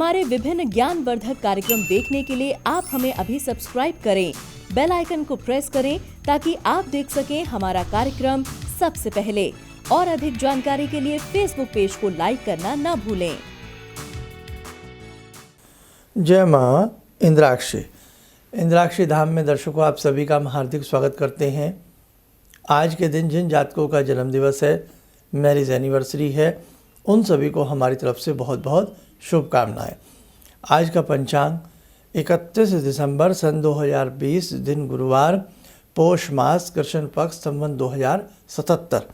हमारे विभिन्न ज्ञानवर्धक कार्यक्रम देखने के लिए आप हमें अभी सब्सक्राइब करें, बेल आइकन को प्रेस करें ताकि आप देख सकें हमारा कार्यक्रम सबसे पहले। और अधिक जानकारी के लिए फेसबुक पेज को लाइक करना न भूलें। जय माँ इंद्राक्षी। इंद्राक्षी धाम में दर्शकों आप सभी का हम हार्दिक स्वागत करते हैं। आज के दिन जिन जातकों का जन्म दिवस है, मैरिज एनिवर्सरी है, उन सभी को हमारी तरफ से बहुत बहुत शुभकामनाएं। आज का पंचांग 31 दिसंबर सन 2020, दिन गुरुवार, पौष मास, कृष्ण पक्ष, संवत 2077,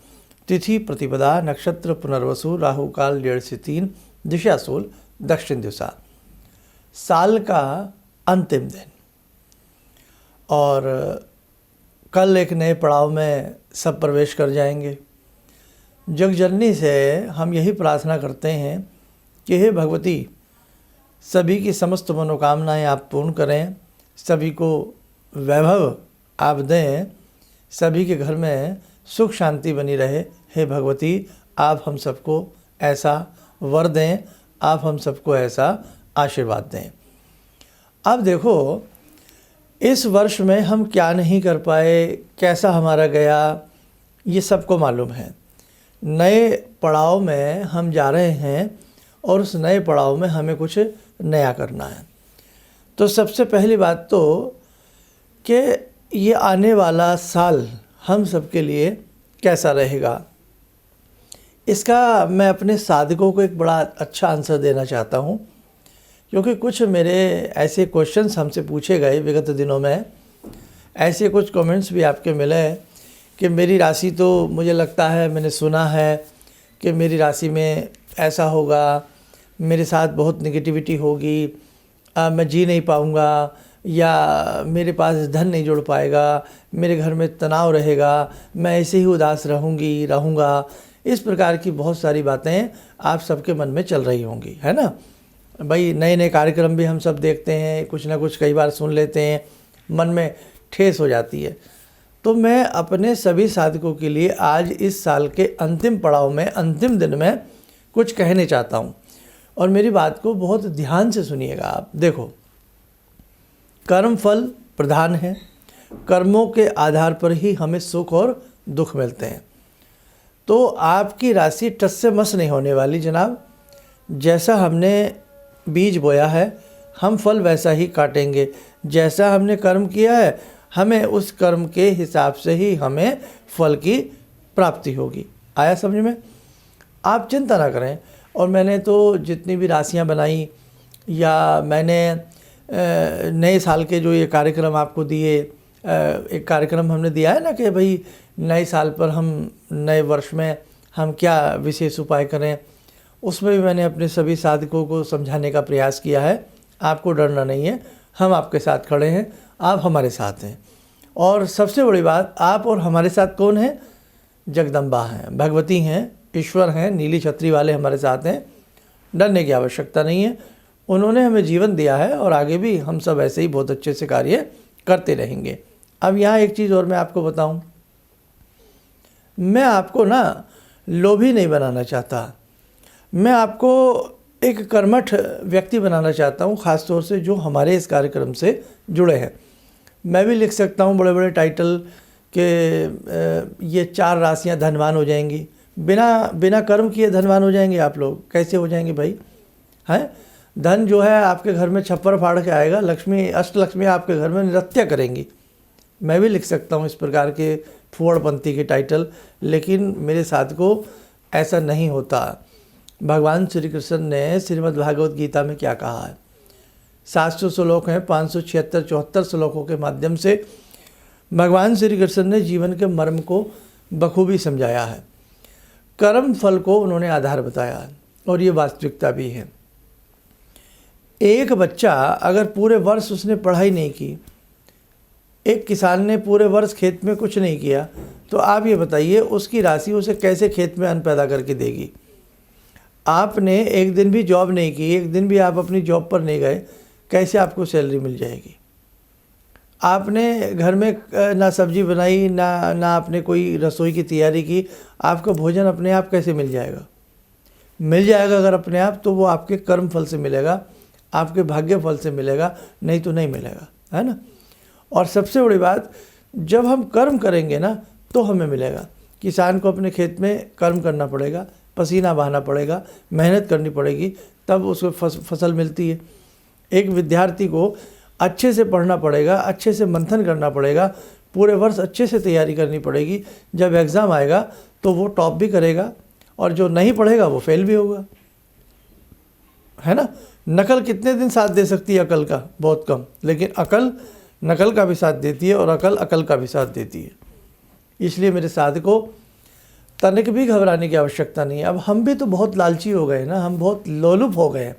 तिथि प्रतिपदा, नक्षत्र पुनर्वसु, राहु काल 1:30 से 3, दिशा सूल दक्षिण दिशा। साल का अंतिम दिन और कल एक नए पड़ाव में सब प्रवेश कर जाएंगे। जगजननी से हम यही प्रार्थना करते हैं कि हे भगवती, सभी की समस्त मनोकामनाएं आप पूर्ण करें, सभी को वैभव आप दें, सभी के घर में सुख शांति बनी रहे। हे भगवती, आप हम सबको ऐसा वर दें, आप हम सबको ऐसा आशीर्वाद दें। अब देखो, इस वर्ष में हम क्या नहीं कर पाए, कैसा हमारा गया, ये सबको मालूम है। नए पड़ाव में हम जा रहे हैं और उस नए पड़ाव में हमें कुछ नया करना है। तो सबसे पहली बात तो कि ये आने वाला साल हम सबके लिए कैसा रहेगा, इसका मैं अपने साधकों को एक बड़ा अच्छा आंसर देना चाहता हूँ। क्योंकि कुछ मेरे ऐसे क्वेश्चंस हमसे पूछे गए विगत दिनों में, ऐसे कुछ कमेंट्स भी आपके मिले कि मेरी राशि तो मुझे लगता है, मैंने सुना है कि मेरी राशि में ऐसा होगा, मेरे साथ बहुत नेगेटिविटी होगी, मैं जी नहीं पाऊँगा, या मेरे पास धन नहीं जुड़ पाएगा, मेरे घर में तनाव रहेगा, मैं ऐसे ही उदास रहूँगा। इस प्रकार की बहुत सारी बातें आप सबके मन में चल रही होंगी, है ना भाई। नए नए कार्यक्रम भी हम सब देखते हैं, कुछ ना कुछ कई बार सुन लेते हैं, मन में ठेस हो जाती है। तो मैं अपने सभी साधकों के लिए आज इस साल के अंतिम पड़ाव में, अंतिम दिन में कुछ कहने चाहता हूँ, और मेरी बात को बहुत ध्यान से सुनिएगा आप। देखो, कर्म फल प्रधान है, कर्मों के आधार पर ही हमें सुख और दुख मिलते हैं। तो आपकी राशि टस से मस नहीं होने वाली जनाब। जैसा हमने बीज बोया है, हम फल वैसा ही काटेंगे। जैसा हमने कर्म किया है, हमें उस कर्म के हिसाब से ही हमें फल की प्राप्ति होगी। आया समझ में? आप चिंता ना करें। और मैंने तो जितनी भी राशियां बनाई, या मैंने नए साल के जो ये कार्यक्रम आपको दिए, एक कार्यक्रम हमने दिया है ना कि भाई नए साल पर हम, नए वर्ष में हम क्या विशेष उपाय करें, उसमें भी मैंने अपने सभी साधकों को समझाने का प्रयास किया है। आपको डरना नहीं है, हम आपके साथ खड़े हैं, आप हमारे साथ हैं। और सबसे बड़ी बात, आप और हमारे साथ कौन है? जगदम्बा हैं, भगवती हैं, ईश्वर हैं, नीली छतरी वाले हमारे साथ हैं। डरने की आवश्यकता नहीं है। उन्होंने हमें जीवन दिया है और आगे भी हम सब ऐसे ही बहुत अच्छे से कार्य करते रहेंगे। अब यहाँ एक चीज़ और मैं आपको बताऊं, मैं आपको ना लोभी नहीं बनाना चाहता, मैं आपको एक कर्मठ व्यक्ति बनाना चाहता हूँ, ख़ास तौर से जो हमारे इस कार्यक्रम से जुड़े हैं। मैं भी लिख सकता हूँ बड़े बड़े टाइटल के ये 4 राशियाँ धनवान हो जाएंगी। बिना कर्म किए धनवान हो जाएंगे आप लोग? कैसे हो जाएंगे भाई? हैं? धन जो है आपके घर में छप्पर फाड़ के आएगा, लक्ष्मी, अष्टलक्ष्मी आपके घर में नृत्य करेंगी। मैं भी लिख सकता हूँ इस प्रकार के फुहड़पंथी के टाइटल, लेकिन मेरे साधकों ऐसा नहीं होता। भगवान श्री कृष्ण ने श्रीमद् भागवत गीता में क्या कहा है? 700 श्लोक हैं, 576-74 श्लोकों के माध्यम से भगवान श्री कृष्ण ने जीवन के मर्म को बखूबी समझाया है। कर्म फल को उन्होंने आधार बताया है, और ये वास्तविकता भी है। एक बच्चा अगर पूरे वर्ष उसने पढ़ाई नहीं की, एक किसान ने पूरे वर्ष खेत में कुछ नहीं किया, तो आप ये बताइए उसकी राशि उसे कैसे खेत में अन्न पैदा करके देगी? आपने एक दिन भी जॉब नहीं की, एक दिन भी आप अपनी जॉब पर नहीं गए, कैसे आपको सैलरी मिल जाएगी? आपने घर में ना सब्जी बनाई, ना आपने कोई रसोई की तैयारी की, आपका भोजन अपने आप कैसे मिल जाएगा? मिल जाएगा अगर अपने आप, तो वो आपके कर्म फल से मिलेगा। आपके भाग्य फल से मिलेगा, नहीं तो नहीं मिलेगा, है ना। और सबसे बड़ी बात, जब हम कर्म करेंगे ना तो हमें मिलेगा। किसान को अपने खेत में कर्म करना पड़ेगा, पसीना बहाना पड़ेगा, मेहनत करनी पड़ेगी, तब उसको फसल मिलती है। एक विद्यार्थी को अच्छे से पढ़ना पड़ेगा, अच्छे से मंथन करना पड़ेगा, पूरे वर्ष अच्छे से तैयारी करनी पड़ेगी। जब एग्ज़ाम आएगा तो वो टॉप भी करेगा, और जो नहीं पढ़ेगा वो फेल भी होगा, है ना। नकल कितने दिन साथ दे सकती है अकल का? बहुत कम। लेकिन अकल नकल का भी साथ देती है और अकल अकल का भी साथ देती है। इसलिए मेरे साधकों, तनिक भी घबराने की आवश्यकता नहीं है। अब हम भी तो बहुत लालची हो गए ना, हम बहुत लोलुप हो गए हैं।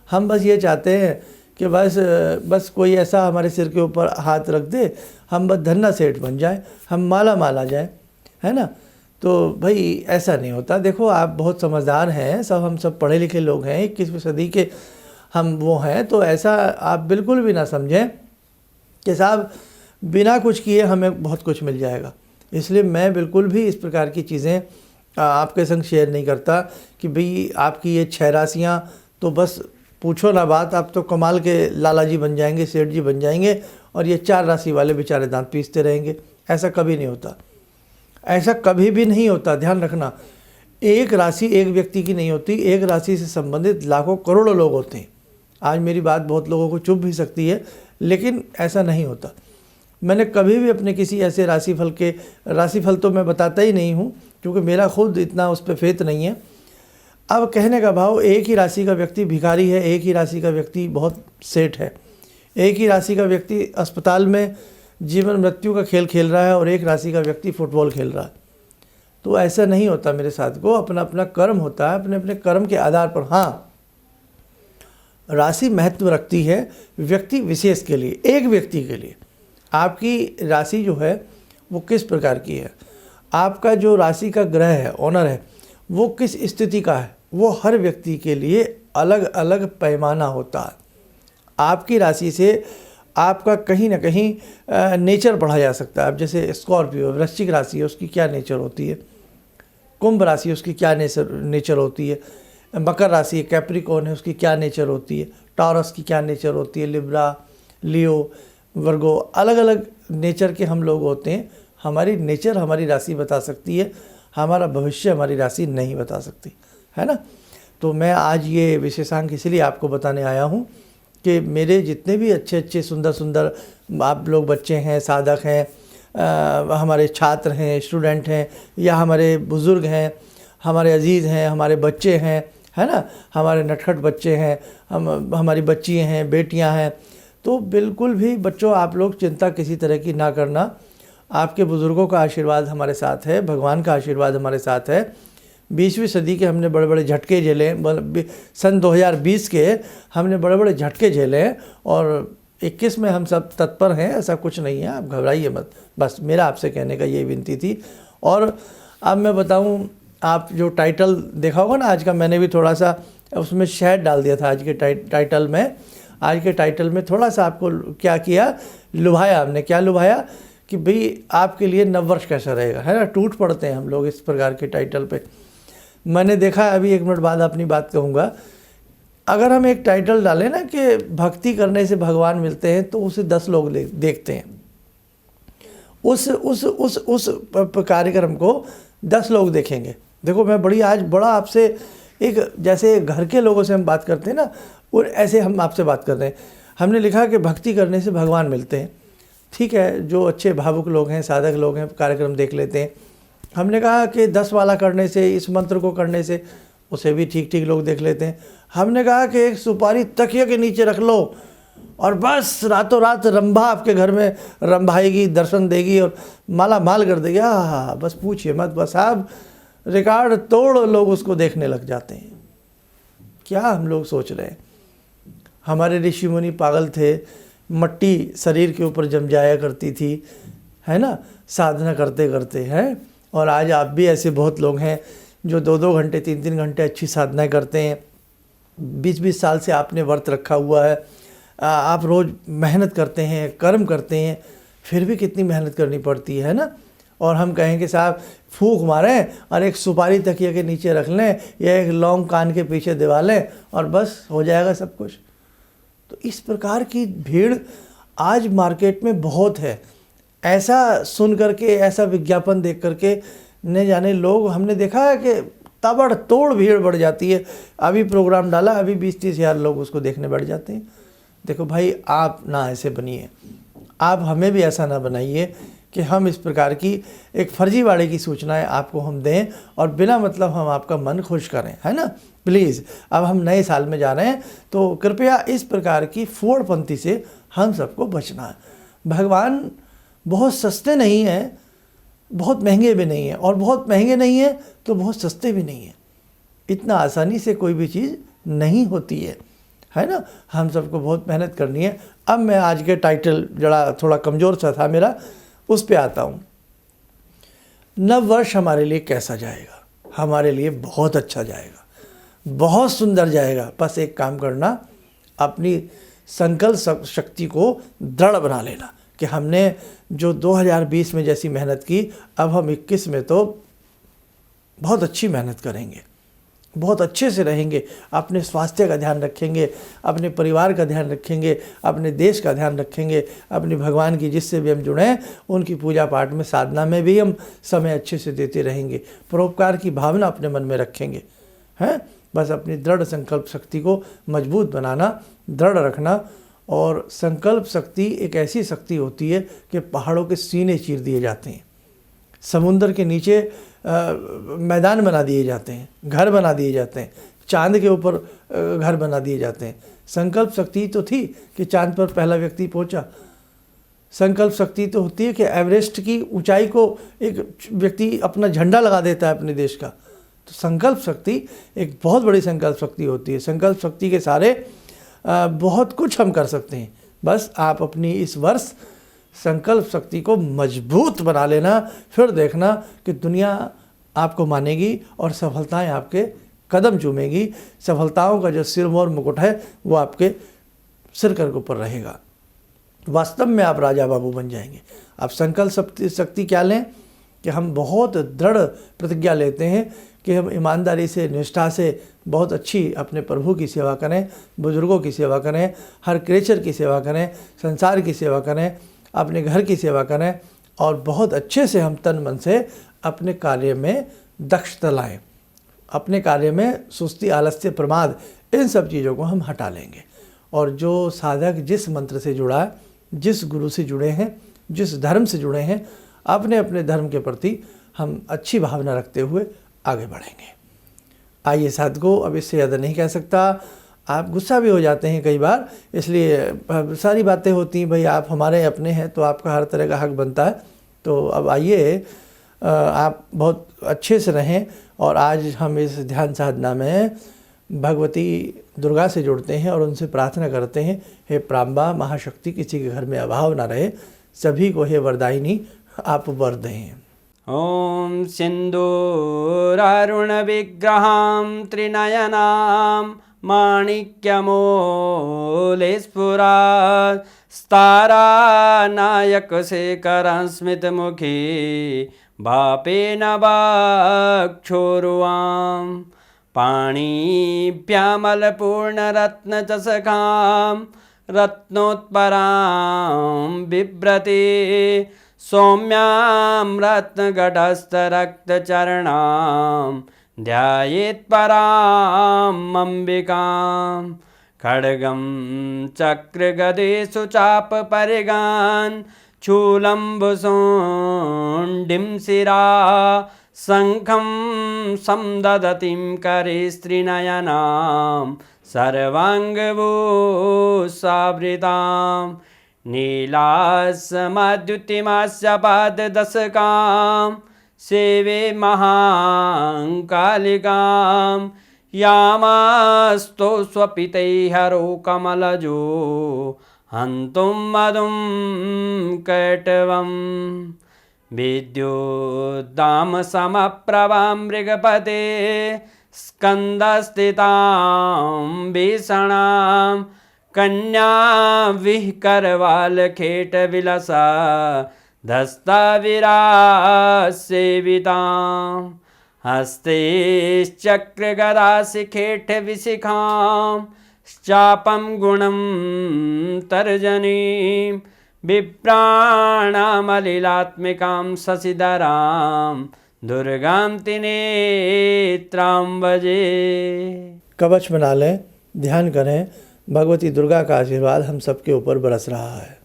हम बस ये चाहते हैं कि बस कोई ऐसा हमारे सिर के ऊपर हाथ रख दे, हम बस धन्ना सेठ बन जाए, हम माला माल आ जाए, है ना। तो भाई ऐसा नहीं होता। देखो, आप बहुत समझदार हैं, हम सब पढ़े लिखे लोग हैं, 21वीं सदी के हम वो हैं। तो ऐसा आप बिल्कुल भी ना समझें कि साहब बिना कुछ किए हमें बहुत कुछ मिल जाएगा। इसलिए मैं बिल्कुल भी इस प्रकार की चीज़ें आपके संग शेयर नहीं करता कि भाई आपकी ये 6 राशियाँ तो बस पूछो ना बात, आप तो कमाल के लाला जी बन जाएंगे, सेठ जी बन जाएंगे, और ये 4 राशि वाले बेचारे दांत पीसते रहेंगे। ऐसा कभी नहीं होता, ऐसा कभी भी नहीं होता। ध्यान रखना, एक राशि एक व्यक्ति की नहीं होती, एक राशि से संबंधित लाखों करोड़ों लोग होते हैं। आज मेरी बात बहुत लोगों को चुभ भी सकती है, लेकिन ऐसा नहीं होता। मैंने कभी भी अपने किसी ऐसे राशिफल तो मैं बताता ही नहीं हूँ, क्योंकि मेरा खुद इतना उस पर फेथ नहीं है। अब कहने का भाव, एक ही राशि का व्यक्ति भिखारी है, एक ही राशि का व्यक्ति बहुत सेठ है, एक ही राशि का व्यक्ति अस्पताल में जीवन मृत्यु का खेल खेल रहा है, और एक राशि का व्यक्ति फुटबॉल खेल रहा है। तो ऐसा नहीं होता मेरे साथ को। अपना अपना कर्म होता है, अपने अपने कर्म के आधार पर। हाँ, राशि महत्व रखती है व्यक्ति विशेष के लिए, एक व्यक्ति के लिए। आपकी राशि जो है वो किस प्रकार की है, आपका जो राशि का ग्रह है, ऑनर है, वो किस स्थिति का है, वो हर व्यक्ति के लिए अलग अलग पैमाना होता है। आपकी राशि से आपका कहीं ना कहीं नेचर पढ़ा जा सकता है। अब जैसे स्कॉर्पियो वृश्चिक राशि है, उसकी क्या नेचर होती है, कुंभ राशि उसकी क्या नेचर होती है, मकर राशि कैप्रिकॉर्न है, उसकी क्या नेचर होती है, टॉरस की क्या नेचर होती है, लिब्रा, लियो, वर्गो, अलग अलग नेचर के हम लोग होते हैं। हमारी नेचर हमारी राशि बता सकती है, हमारा भविष्य हमारी राशि नहीं बता सकती, है ना। तो मैं आज ये विशेषांक इसलिए आपको बताने आया हूँ कि मेरे जितने भी अच्छे अच्छे सुंदर सुंदर आप लोग बच्चे हैं, साधक हैं, हमारे छात्र हैं, स्टूडेंट हैं, या हमारे बुज़ुर्ग हैं, हमारे अजीज़ हैं, हमारे बच्चे हैं, है ना, हमारे नटखट बच्चे हैं, हमारी बच्चियाँ हैं, बेटियाँ हैं, तो बिल्कुल भी बच्चों आप लोग चिंता किसी तरह की ना करना। आपके बुज़ुर्गों का आशीर्वाद हमारे साथ है, भगवान का आशीर्वाद हमारे साथ है। 20वीं सदी के हमने बड़े बड़े झटके झेले, सन 2020 के हमने बड़े बड़े झटके झेले हैं, और 21 में हम सब तत्पर हैं। ऐसा कुछ नहीं है, आप घबराइए मत, बस मेरा आपसे कहने का ये विनती थी। और अब मैं बताऊं, आप जो टाइटल देखा होगा ना आज का, मैंने भी थोड़ा सा उसमें शहद डाल दिया था आज के टाइटल में। आज के टाइटल में थोड़ा सा आपको क्या किया, लुभाया हमने। क्या लुभाया कि भाई आपके लिए नववर्ष कैसा रहेगा, है ना। टूट पड़ते हैं हम लोग इस प्रकार के टाइटल पे। मैंने देखा, अभी 1 मिनट बाद अपनी बात कहूँगा, अगर हम एक टाइटल डालें ना कि भक्ति करने से भगवान मिलते हैं, तो उसे 10 लोग देखते हैं। उस कार्यक्रम को 10 लोग देखेंगे। देखो, मैं आज बड़ा आपसे एक, जैसे घर के लोगों से हम बात करते हैं ना, और ऐसे हम आपसे बात कर रहे हैं। हमने लिखा कि भक्ति करने से भगवान मिलते हैं। ठीक है, जो अच्छे भावुक लोग हैं, साधक लोग हैं, कार्यक्रम देख लेते हैं। हमने कहा कि 10 वाला करने से, इस मंत्र को करने से, उसे भी ठीक ठीक लोग देख लेते हैं। हमने कहा कि एक सुपारी तकिए के नीचे रख लो और बस रातों रात रंभा आपके घर में रंभाएगी, दर्शन देगी और माला माल कर देगी। हाँ, बस पूछिए मत, बस आप रिकॉर्ड तोड़ लोग उसको देखने लग जाते हैं। क्या हम लोग सोच रहे हैं? हमारे ऋषि मुनि पागल थे, मट्टी शरीर के ऊपर जम जाया करती थी, है ना, साधना करते करते, हैं। और आज आप भी ऐसे बहुत लोग हैं जो 2-2 घंटे 3-3 घंटे अच्छी साधनाएं करते हैं। 20-20 साल से आपने व्रत रखा हुआ है, आप रोज़ मेहनत करते हैं, कर्म करते हैं, फिर भी कितनी मेहनत करनी पड़ती है ना। और हम कहें कि साहब फूंक मारें और एक सुपारी तकिए के नीचे रख लें, या एक लौंग कान के पीछे दिवा लें और बस हो जाएगा सब कुछ। तो इस प्रकार की भीड़ आज मार्केट में बहुत है। ऐसा सुन करके, ऐसा विज्ञापन देख करके न जाने लोग, हमने देखा है कि ताबड़तोड़ भीड़ बढ़ जाती है। अभी प्रोग्राम डाला, अभी 20-30 हज़ार लोग उसको देखने बढ़ जाते हैं। देखो भाई, आप ना ऐसे बनिए, आप हमें भी ऐसा ना बनाइए कि हम इस प्रकार की एक फर्जीवाड़े की सूचनाएं आपको हम दें और बिना मतलब हम आपका मन खुश करें, है ना। प्लीज़, अब हम नए साल में जा रहे हैं तो कृपया इस प्रकार की फूहड़पंथी से हम सबको बचना है। भगवान बहुत सस्ते नहीं हैं, बहुत महंगे भी नहीं हैं, और बहुत महंगे नहीं हैं तो बहुत सस्ते भी नहीं हैं। इतना आसानी से कोई भी चीज़ नहीं होती है ना। हम सबको बहुत मेहनत करनी है। अब मैं आज के टाइटल जरा थोड़ा कमज़ोर सा था मेरा, उस पे आता हूँ। नव वर्ष हमारे लिए कैसा जाएगा? हमारे लिए बहुत अच्छा जाएगा, बहुत सुंदर जाएगा। बस एक काम करना, अपनी संकल्प शक्ति को दृढ़ बना लेना कि हमने जो 2020 में जैसी मेहनत की, अब हम 21 में तो बहुत अच्छी मेहनत करेंगे, बहुत अच्छे से रहेंगे, अपने स्वास्थ्य का ध्यान रखेंगे, अपने परिवार का ध्यान रखेंगे, अपने देश का ध्यान रखेंगे, अपने भगवान की जिससे भी हम जुड़े हैं उनकी पूजा पाठ में, साधना में भी हम समय अच्छे से देते रहेंगे, परोपकार की भावना अपने मन में रखेंगे, हैं। बस अपनी दृढ़ संकल्प शक्ति को मजबूत बनाना, दृढ़ रखना। और संकल्प शक्ति एक ऐसी शक्ति होती है कि पहाड़ों के सीने चीर दिए जाते हैं, समुंदर के नीचे मैदान बना दिए जाते हैं, घर बना दिए जाते हैं, चांद के ऊपर घर बना दिए जाते हैं। संकल्प शक्ति तो थी कि चांद पर पहला व्यक्ति पहुंचा। संकल्प शक्ति तो होती है कि एवरेस्ट की ऊंचाई को एक व्यक्ति अपना झंडा लगा देता है अपने देश का। तो संकल्प शक्ति एक बहुत बड़ी संकल्प शक्ति होती है। संकल्प शक्ति के सारे बहुत कुछ हम कर सकते हैं। बस आप अपनी इस वर्ष संकल्प शक्ति को मजबूत बना लेना, फिर देखना कि दुनिया आपको मानेगी और सफलताएं आपके कदम चूमेगी। सफलताओं का जो सिरमौर मुकुट है वो आपके सिर के ऊपर रहेगा। वास्तव में आप राजा बाबू बन जाएंगे। आप संकल्प शक्ति क्या लें कि हम बहुत दृढ़ प्रतिज्ञा लेते हैं कि हम ईमानदारी से, निष्ठा से बहुत अच्छी अपने प्रभु की सेवा करें, बुजुर्गों की सेवा करें, हर क्रिएचर की सेवा करें, संसार की सेवा करें, अपने घर की सेवा करें, और बहुत अच्छे से हम तन मन से अपने कार्य में दक्षता लाएं। अपने कार्य में सुस्ती, आलस्य, प्रमाद, इन सब चीज़ों को हम हटा लेंगे। और जो साधक जिस मंत्र से जुड़ा है, जिस गुरु से जुड़े हैं, जिस धर्म से जुड़े हैं, अपने अपने धर्म के प्रति हम अच्छी भावना रखते हुए आगे बढ़ेंगे। आइए साधकों, अब इससे ज़्यादा नहीं कह सकता। आप गुस्सा भी हो जाते हैं कई बार, इसलिए सारी बातें होती हैं, भाई आप हमारे अपने हैं तो आपका हर तरह का हक बनता है। तो अब आइए, आप बहुत अच्छे से रहें। और आज हम इस ध्यान साधना में भगवती दुर्गा से जुड़ते हैं और उनसे प्रार्थना करते हैं, हे प्राम्बा महाशक्ति, किसी के घर में अभाव ना रहे, सभी को हे वरदायिनी आप वर दें। ॐ सिन्दूरारुण विग्रहां त्रिनयनां माणिक्यमूले स्फुरात् स्तारानायकशेखरं स्मितमुखी भापेन वक्षोरुवां पाणिभ्यामलपूर्णरत्नचषकां रत्नोत्परां बिभ्रति सौम्यां रत्नगटस्थरक्तचरणां ध्यायेत्परां अम्बिकां खड्गं चक्रगदेषु चापपरिगान् शूलम्बुशुण्डिं शिरा शङ्खं संदधतीं करे स्त्रीनयनां सर्वाङ्गभूषावृतां नीलास्मद्युतिमास्य पाददशकां सेवे महाकालिकां यामास्तो स्वपितैहरो कमलजो हन्तुं मधुं कैटवं विद्युद्दामसमप्रभां मृगपते स्कन्दस्थितां भीषणां कन्या विहकरवालखेटविलसा धस्ताविरासेवितां हस्ते चक्रगदाशिखेटविशिखां चापं गुणं तर्जनीं विप्राणामलिलात्मिकां शशिधरां दुर्गां त्रिनेत्रां भजे। कवच बना लें, ध्यान करें, भगवती दुर्गा का आशीर्वाद हम सबके ऊपर बरस रहा है।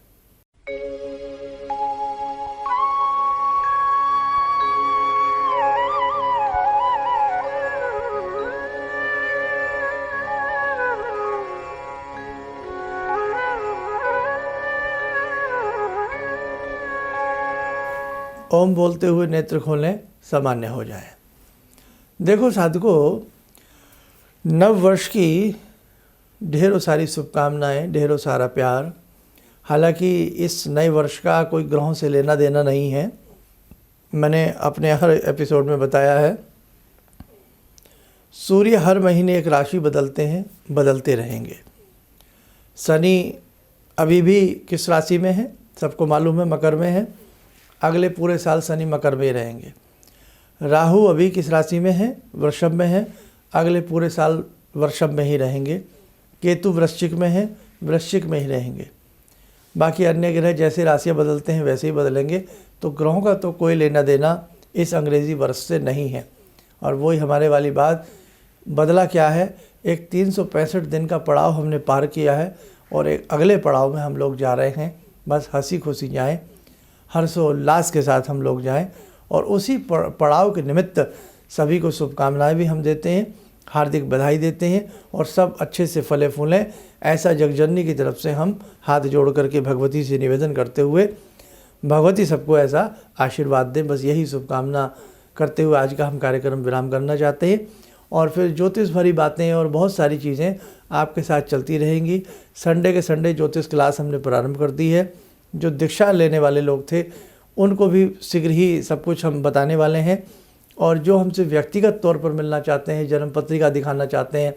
ओम बोलते हुए नेत्र खोलें, सामान्य हो जाए। देखो साधकों, नव वर्ष की ढेरों सारी शुभकामनाएं, ढेरों सारा प्यार। हालांकि इस नए वर्ष का कोई ग्रहों से लेना देना नहीं है। मैंने अपने हर एपिसोड में बताया है, सूर्य हर महीने एक राशि बदलते हैं, बदलते रहेंगे। शनि अभी भी किस राशि में है सबको मालूम है, मकर में है। अगले पूरे साल शनि मकर में ही रहेंगे। राहु अभी किस राशि में है, वृषभ में है। अगले पूरे साल वृषभ में ही रहेंगे। केतु वृश्चिक में है, वृश्चिक में ही रहेंगे। बाकी अन्य ग्रह जैसे राशियाँ बदलते हैं वैसे ही बदलेंगे। तो ग्रहों का तो कोई लेना देना इस अंग्रेज़ी वर्ष से नहीं है। और वही हमारे वाली बात, बदला क्या है, एक 365 दिन का पड़ाव हमने पार किया है और एक अगले पड़ाव में हम लोग जा रहे हैं। बस हंसी खुशी जाएं, हर्षोल्लास के साथ हम लोग जाएं। और उसी पड़ाव के निमित्त सभी को शुभकामनाएं भी हम देते हैं, हार्दिक बधाई देते हैं और सब अच्छे से फले फूलें, ऐसा जगजननी की तरफ से हम हाथ जोड़ करके भगवती से निवेदन करते हुए भगवती सबको ऐसा आशीर्वाद दें। बस यही शुभकामना करते हुए आज का हम कार्यक्रम विराम करना चाहते हैं। और फिर ज्योतिष भरी बातें और बहुत सारी चीज़ें आपके साथ चलती रहेंगी। संडे के संडे ज्योतिष क्लास हमने प्रारंभ कर दी है। जो दीक्षा लेने वाले लोग थे उनको भी शीघ्र ही सब कुछ हम बताने वाले हैं। और जो हमसे व्यक्तिगत तौर पर मिलना चाहते हैं, जन्म पत्रिका दिखाना चाहते हैं,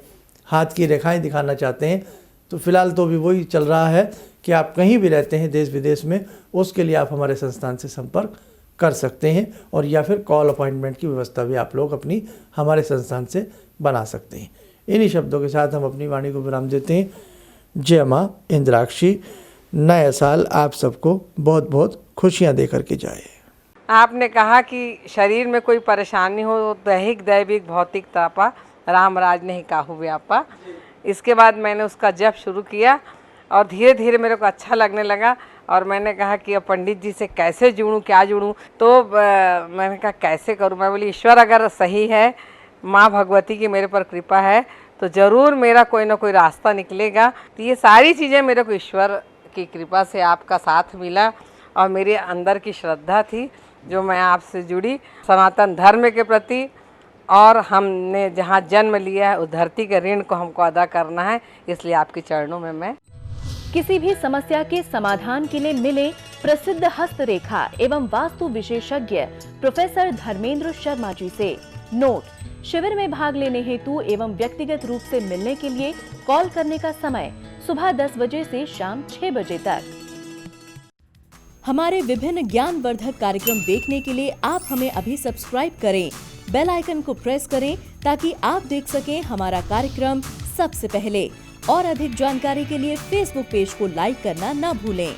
हाथ की रेखाएं दिखाना चाहते हैं, तो फिलहाल तो भी वही चल रहा है कि आप कहीं भी रहते हैं देश विदेश में, उसके लिए आप हमारे संस्थान से संपर्क कर सकते हैं। और या फिर कॉल अपॉइंटमेंट की व्यवस्था भी आप लोग अपनी हमारे संस्थान से बना सकते हैं। इन्हीं शब्दों के साथ हम अपनी वाणी को विराम देते हैं। जय माँ इंद्राक्षी। नया साल आप सबको बहुत बहुत खुशियाँ दे करके जाए। आपने कहा कि शरीर में कोई परेशानी हो, दैहिक दैविक भौतिक तापा, राम राज नहीं काहू व्यापा। इसके बाद मैंने उसका जप शुरू किया और धीरे धीरे मेरे को अच्छा लगने लगा। और मैंने कहा कि अब पंडित जी से कैसे जुड़ूं, क्या जुड़ूं। तो मैंने कहा कैसे करूं। मैं बोली ईश्वर अगर सही है, माँ भगवती की मेरे पर कृपा है, तो ज़रूर मेरा कोई ना कोई रास्ता निकलेगा। तो ये सारी चीज़ें मेरे को ईश्वर की कृपा से आपका साथ मिला और मेरे अंदर की श्रद्धा थी जो मैं आपसे जुड़ी सनातन धर्म के प्रति। और हमने जहाँ जन्म लिया है उस धरती के ऋण को हमको अदा करना है, इसलिए आपके चरणों में मैं। किसी भी समस्या के समाधान के लिए मिले प्रसिद्ध हस्तरेखा एवं वास्तु विशेषज्ञ प्रोफेसर धर्मेंद्र शर्मा जी से। नोट: शिविर में भाग लेने हेतु एवं व्यक्तिगत रूप से मिलने के लिए कॉल करने का समय सुबह 10 बजे से शाम 6 बजे तक। हमारे विभिन्न ज्ञानवर्धक कार्यक्रम देखने के लिए आप हमें अभी सब्सक्राइब करें, बेल आइकन को प्रेस करें ताकि आप देख सकें हमारा कार्यक्रम सबसे पहले। और अधिक जानकारी के लिए फेसबुक पेज को लाइक करना न भूलें।